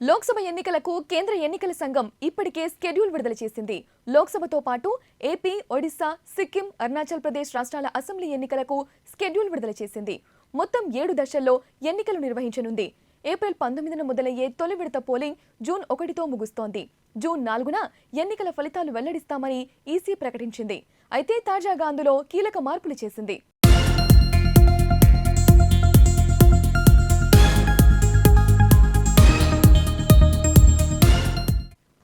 లోక్సభ ఎన్నికలకు కేంద్ర ఎన్నికల సంఘం ఇప్పటికే షెడ్యూల్ విడుదల చేసింది. లోక్సభతో పాటు ఏపీ, ఒడిశా, సిక్కిం, అరుణాచల్ ప్రదేశ్ రాష్ట్రాల అసెంబ్లీ ఎన్నికలకు షెడ్యూల్ విడుదల చేసింది. మొత్తం 7 దశల్లో ఎన్నికలు నిర్వహించనుంది. ఏప్రిల్ 19న మొదలయ్యే తొలి విడత పోలింగ్ జూన్ 1తో ముగుస్తోంది. జూన్ 4న ఎన్నికల ఫలితాలు వెల్లడిస్తామని ఈసీ ప్రకటించింది. అయితే తాజాగా అందులో కీలక మార్పులు చేసింది.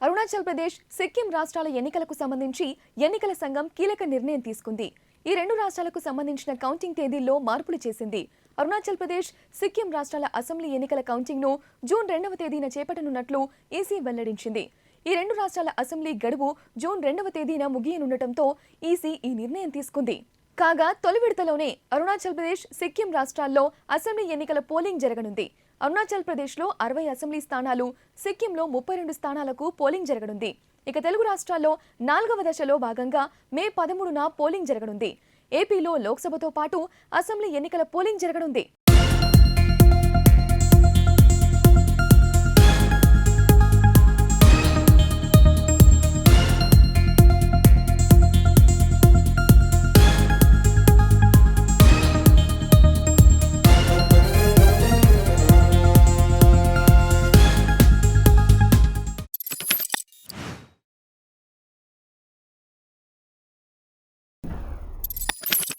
అరుణాచల్ ప్రదేశ్, సిక్కిం రాష్ట్రాల ఎన్నికలకు సంబంధించి ఎన్నికల సంఘం కీలక నిర్ణయం తీసుకుంది. ఈ 2 రాష్ట్రాలకు సంబంధించిన కౌంటింగ్ తేదీల్లో మార్పులు చేసింది. అరుణాచల్ ప్రదేశ్, సిక్కిం రాష్ట్రాల అసెంబ్లీ ఎన్నికల కౌంటింగ్ను జూన్ 2వ తేదీన చేపట్టనున్నట్లు ఈసీ వెల్లడించింది. ఈ 2 రాష్ట్రాల అసెంబ్లీ గడువు జూన్ 2వ తేదీన ముగియనుండటంతో ఈసీ ఈ నిర్ణయం తీసుకుంది. కాగా తొలి విడతలోనే అరుణాచల్ ప్రదేశ్, సిక్కిం రాష్ట్రాల్లో అసెంబ్లీ ఎన్నికల పోలింగ్ జరగనుంది. అరుణాచల్ ప్రదేశ్లో 60 అసెంబ్లీ స్థానాలు, సిక్కింలో 32 స్థానాలకు పోలింగ్ జరగనుంది. ఇక తెలుగు రాష్ట్రాల్లో 4వ దశలో భాగంగా మే 13న పోలింగ్ జరగనుంది. ఏపీలో లోక్సభతో పాటు అసెంబ్లీ ఎన్నికల పోలింగ్ జరగనుంది.